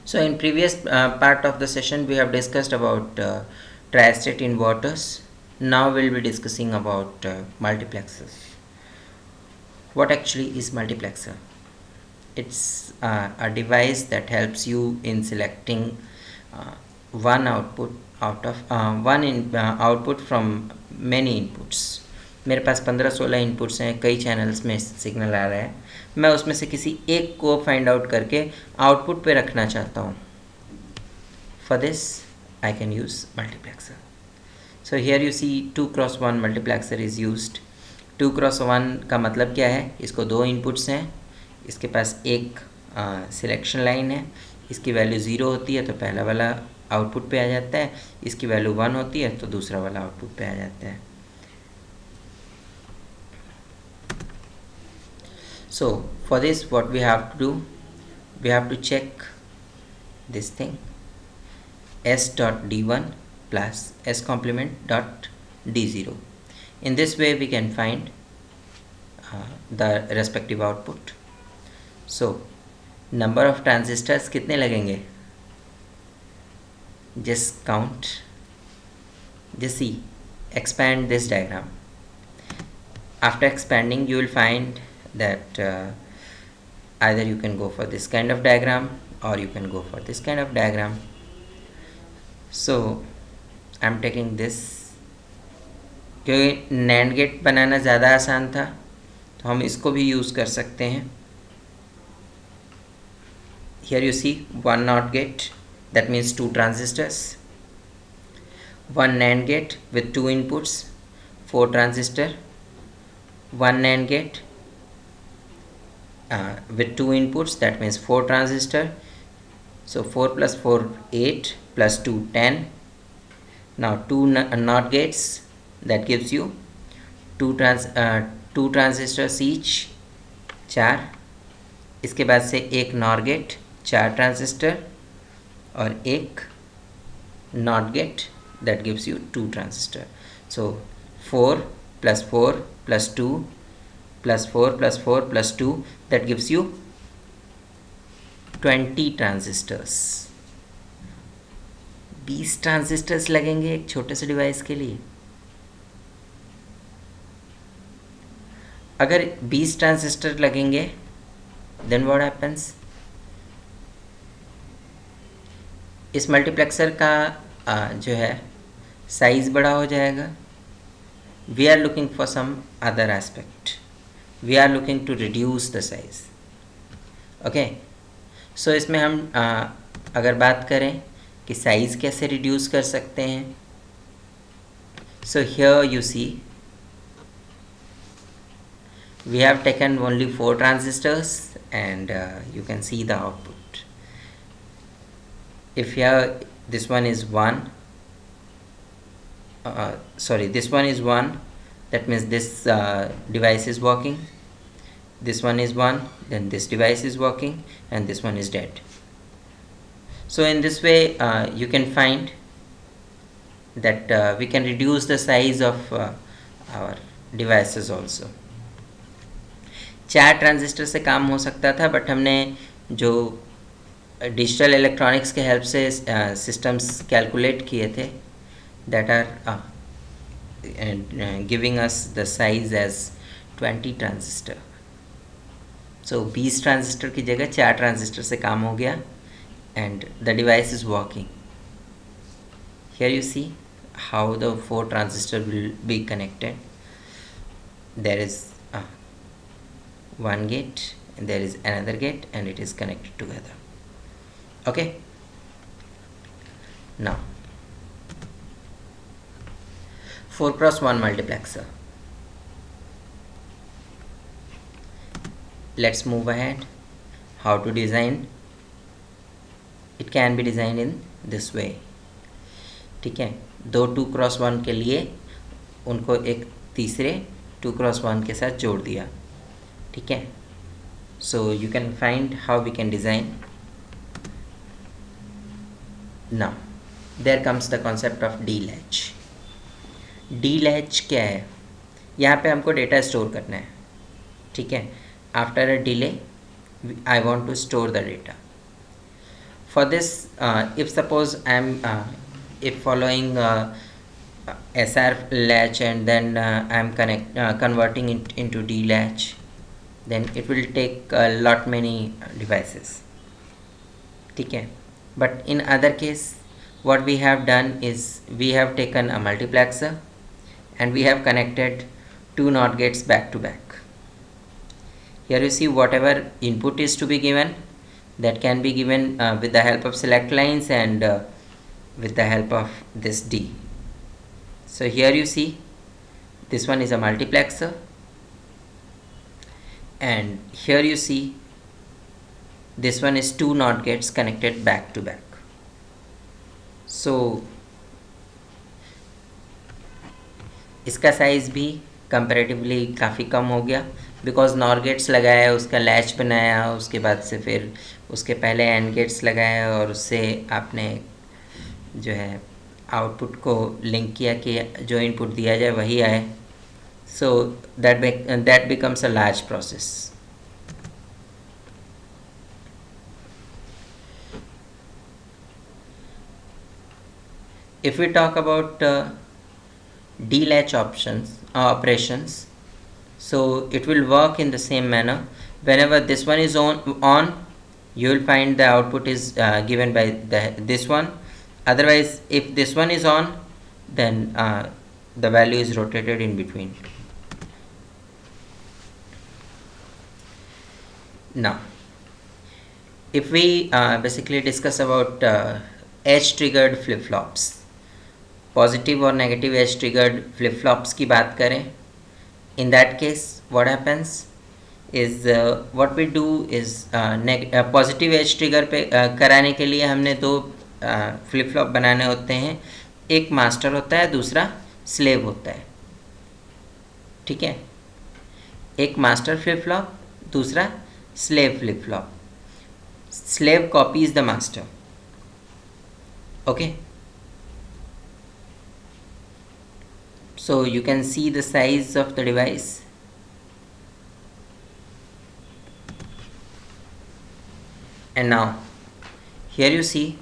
So in previous part of the session we have discussed about tri-state inverters. Now we'll be discussing about multiplexers. What actually is multiplexer? It's a device that helps you in selecting one output out of output from many inputs. मेरे पास 15-16 inputs हैं, कई channels में signal आ रहा है, मैं उसमें से किसी एक को फाइंड आउट करके आउटपुट पे रखना चाहता हूँ. For this I can use multiplexer. So here you see 2x1 multiplexer is used. 2x1 का मतलब क्या है? इसको दो इनपुट्स हैं, इसके पास एक सिलेक्शन लाइन है, इसकी वैल्यू 0 होती है तो पहला वाला आउटपुट पे आ जाता है, इसकी वैल्यू 1 होती है तो दूसरा वाला आउटपुट पे आ जाता है. So for this what we have to do, we have to check this thing, s dot d1 plus s complement dot d0. In this way we can find the respective output. So number of transistors कितने लगेंगे? Just count. Just see, expand this diagram. After expanding you will find that either you can go for this kind of diagram or you can go for this kind of diagram. So I'm taking this क्योंकि NAND gate बनाना ज़्यादा आसान था तो हम इसको भी use कर सकते हैं. Here you see one NOT gate, that means 2 transistors, one NAND gate with 2 inputs, 4 transistor, one NAND gate with 2 inputs, that means 4 transistor. So 4 plus 4 8 plus 2 10. Now 2 NOT gates, that gives you 2 transistors each, 4. इसके बाद से एक NOR gate, 4 transistor और एक NOT gate, that gives you 2 transistor. So 4 plus 4 plus 2 plus 4 plus 4 plus 2, that gives you 20 transistors. 20 transistors लगेंगे एक छोटे से डिवाइस के लिए. अगर 20 ट्रांजिस्टर लगेंगे then what happens? इस मल्टीप्लेक्सर का जो है साइज बड़ा हो जाएगा. We are looking for some other aspect. We are looking to reduce the size. Okay. So इसमें हम अगर बात करें कि साइज कैसे रिड्यूस कर सकते हैं, so here you see we have taken only 4 transistors and you can see the output. If here this one is 1, this one is 1, that means this device is working. This one is 1, then this device is working, and this one is dead. So in this way you can find that we can reduce the size of our devices also. 4 transistor से काम हो सकता था, but हमने जो digital electronics के help से systems calculate किए थे, that are giving us the size as 20 transistor. So 20 transistor की जगह 4 ट्रांजिस्टर से काम हो गया and the device is working. Here you see how the 4 transistor will be connected. There is one gate and there is another gate and it is connected together. Okay. Now 4x1 multiplexer. Let's move ahead. How to design? It can be designed in this way. ठीक है, दो 2x1 के लिए उनको एक तीसरे 2x1 के साथ जोड़ दिया. ठीक है. So you can find how we can design. Now there comes the concept of D-latch. D-latch क्या है? यहाँ पे हमको डेटा स्टोर करना है. ठीक है. After a delay I want to store the data. For this, if suppose if following SR latch and then I'm converting it into D latch, then it will take a lot many devices. Okay. But in other case, what we have done is we have taken a multiplexer and we have connected two NOT gates back to back. Here you see whatever input is to be given, that can be given with the help of select lines and with the help of this D. So here you see this one is a multiplexer, and here you see this one is two NOT gates connected back to back. So इसका size भी comparatively काफ़ी कम हो गया, because nor gets लगाया, उसका latch बनाया, उसके बाद से फिर उसके पहले एंड गेट्स लगाया और उससे आपने जो है आउटपुट को लिंक किया कि जो इनपुट दिया जाए वही आए. So that becomes a large process. If we talk about D-latch operations, so it will work in the same manner. Whenever this one is on, you will find the output is given by this one. Otherwise, if this one is on, then the value is rotated in between. Now, if we basically discuss about edge triggered flip-flops, positive और negative edge triggered flip flops की बात करें, in that case what happens is what we do is positive edge trigger पे कराने के लिए हमने दो फ्लिप फ्लॉप बनाने होते हैं. एक मास्टर होता है, दूसरा स्लेव होता है. ठीक है, एक मास्टर फ्लिप फ्लॉप, दूसरा slave flip flop. Slave copies the master. Okay, so you can see the size of the device. And now here you see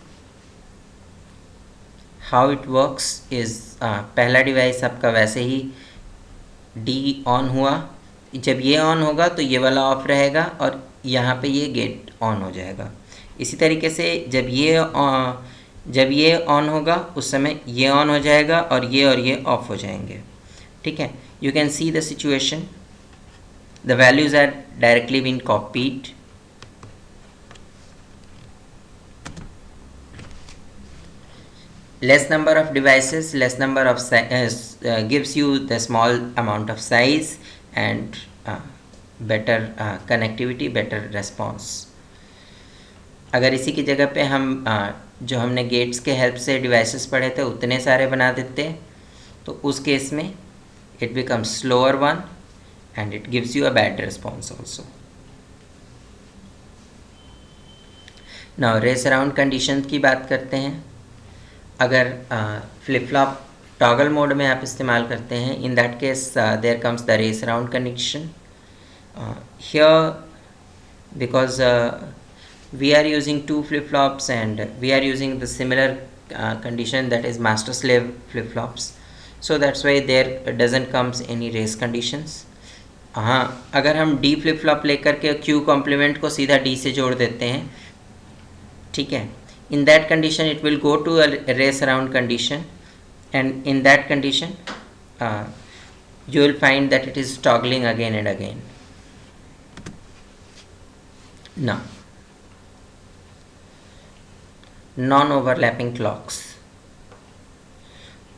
how it works is पहला डिवाइस आपका वैसे ही D on हुआ. जब ये on होगा तो ये वाला ऑफ रहेगा और यहाँ पे ये गेट ऑन हो जाएगा. इसी तरीके से जब ये ऑन होगा उस समय ये ऑन हो जाएगा और ये ऑफ हो जाएंगे. ठीक है, you can see the situation. The values are directly been copied. less number of devices, less number of gives you the small amount of size and better connectivity, better response. अगर इसी की जगह पे हम जो हमने गेट्स के help से डिवाइसेस पढ़े थे उतने सारे बना देते तो उस केस में it becomes slower one and it gives you a bad response also. Now race around condition की बात करते हैं. अगर फ्लिप फ्लॉप टॉगल मोड में आप इस्तेमाल करते हैं, in that case there comes the race around condition. Here because we are using two flip-flops and we are using the similar condition, that is master slave flip-flops, so that's why there doesn't comes any race conditions. हाँ, अगर हम D flip-flop लेकर के Q complement को सीधा D से जोड़ देते हैं, ठीक है, in that condition it will go to a race around condition and in that condition you will find that it is toggling again and again. Now non overlapping clocks.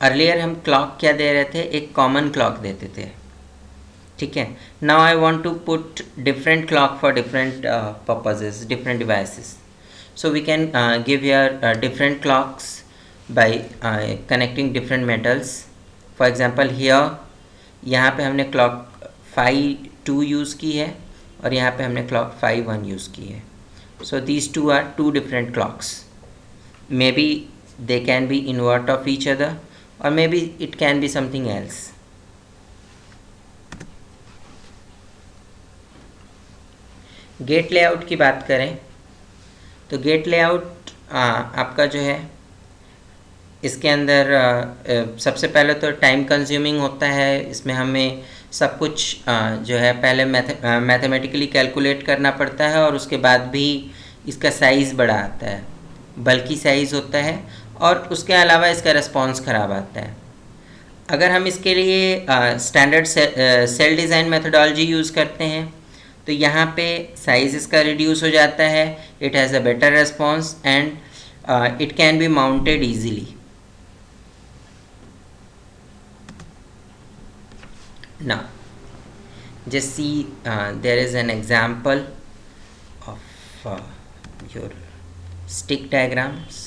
Earlier हम clock क्या दे रहे थे, एक common clock देते थे. ठीक है, now I want to put different clock for different purposes, different devices. So we can give your different clocks by connecting different metals. For example here यहाँ पे हमने क्लॉक phi 2 यूज़ की है और यहाँ पे हमने क्लॉक phi 1 यूज़ की है. So these two are two different clocks. Maybe they can be invert of each other or maybe it can be something else. Gate layout की बात करें तो गेट लेआउट आपका जो है इसके अंदर सबसे पहले तो टाइम कंज्यूमिंग होता है। इसमें हमें सब कुछ जो है पहले मैथमेटिकली कैलकुलेट करना पड़ता है, और उसके बाद भी इसका साइज़ बड़ा आता है, बल्कि साइज़ होता है, और उसके अलावा इसका रिस्पॉन्स ख़राब आता है। अगर हम इसके लिए standard cell design methodology use करते हैं तो यहाँ पे साइज़ इसका रिड्यूस हो जाता है, it has a better response and it can be mounted easily. Now, just see there is an example of your stick diagrams.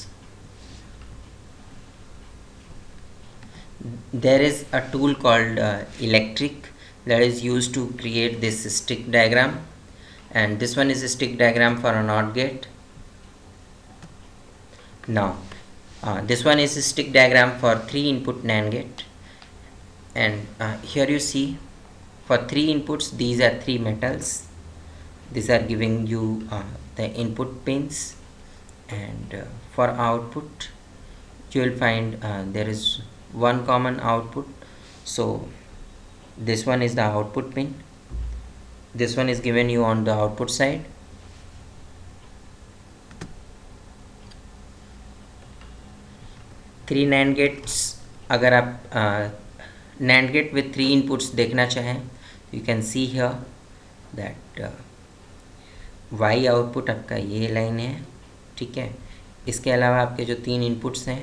There is a tool called electric that is used to create this stick diagram, and this one is a stick diagram for a NOT gate. Now, this one is a stick diagram for 3 input NAND gate, and here you see for 3 inputs these are 3 metals. These are giving you the input pins, and for output you will find there is one common output. So this one is the output pin, this one is given you on the output side. Three NAND gates, अगर आप NAND gate with 3 inputs देखना चाहें, you can see here that Y output आपका ये line है, ठीक है। इसके अलावा आपके जो 3 इनपुट्स हैं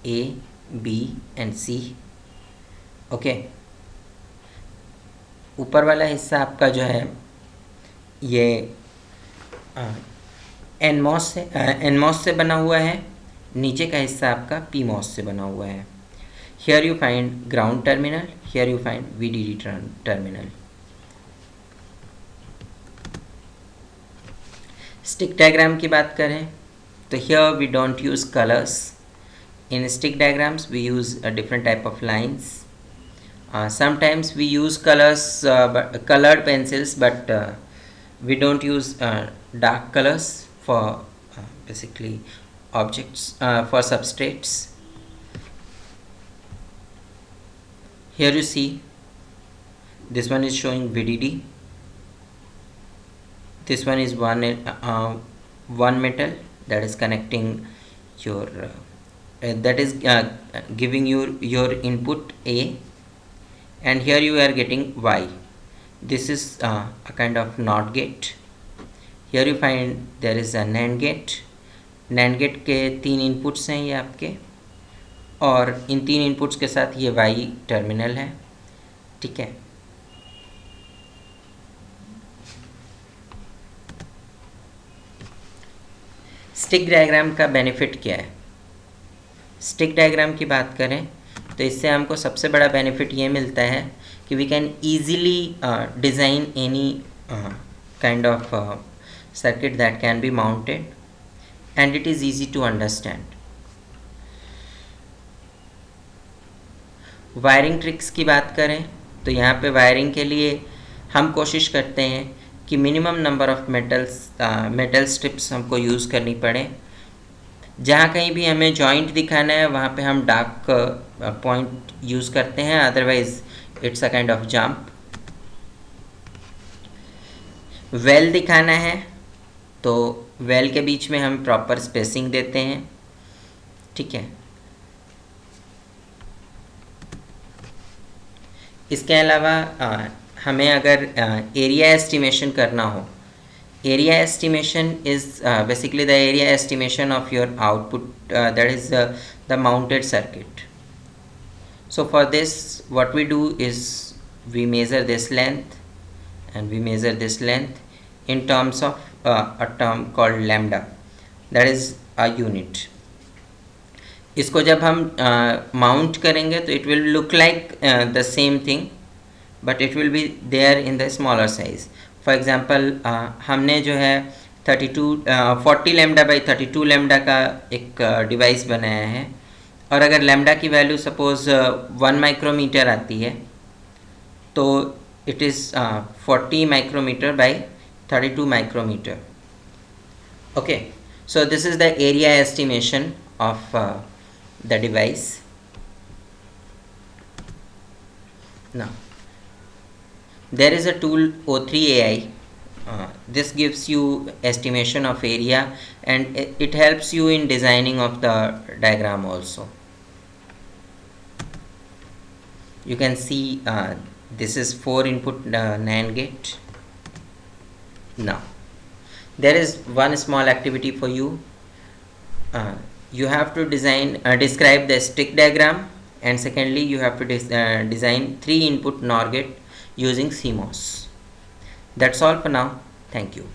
A, B and C, okay. ऊपर वाला हिस्सा आपका जो है ये NMOS से बना हुआ है, नीचे का हिस्सा आपका PMOS से बना हुआ है। Here you find ground terminal, here you find VDD terminal. Stick diagram की बात करें तो here we don't use colors. In stick diagrams we use a different type of lines. Sometimes we use colored pencils, but we don't use dark colors for basically objects for substrates. Here you see this one is showing VDD, this one is one metal that is connecting your that is giving you your input A, and here you are getting Y. This is a kind of NOT gate. Here you find there is a NAND gate. NAND gate के 3 inputs हैं ये आपके, और इन 3 inputs के साथ ये Y terminal है, ठीक है। स्टिक डायग्राम का बेनिफिट क्या है? स्टिक डायग्राम की बात करें तो इससे हमको सबसे बड़ा बेनिफिट ये मिलता है कि we can easily design any kind of circuit that can be mounted, and it is easy to understand. Wiring tricks की बात करें तो यहाँ पे वायरिंग के लिए हम कोशिश करते हैं कि minimum number of metal strips हमको यूज़ करनी पड़े। जहाँ कहीं भी हमें जॉइंट दिखाना है वहाँ पे हम डार्क पॉइंट यूज़ करते हैं, otherwise it's a kind of jump. Well दिखाना है तो वेल के बीच में हम प्रॉपर स्पेसिंग देते हैं, ठीक है। इसके अलावा हमें अगर एरिया एस्टिमेशन करना हो, area estimation is basically the area estimation of your output, that is the mounted circuit. So for this what we do is we measure this length and we measure this length in terms of a term called lambda, that is a unit. इसको जब हम mount करेंगे तो it will look like the same thing, but it will be there in the smaller size. For example हमने जो है 40 lambda by 32 lambda का एक डिवाइस बनाया है, और अगर लैम्डा की वैल्यू सपोज़ 1 माइक्रोमीटर आती है तो it is 40 micrometer by 32 micrometer, okay. So this is the area estimation of the device. Now there is a tool O3AI. This gives you estimation of area, and it helps you in designing of the diagram also. You can see this is 4 input NAND gate. Now there is one small activity for you. You have to describe the stick diagram, and secondly you have to design 3 input NOR gate using CMOS. That's all for now. Thank you.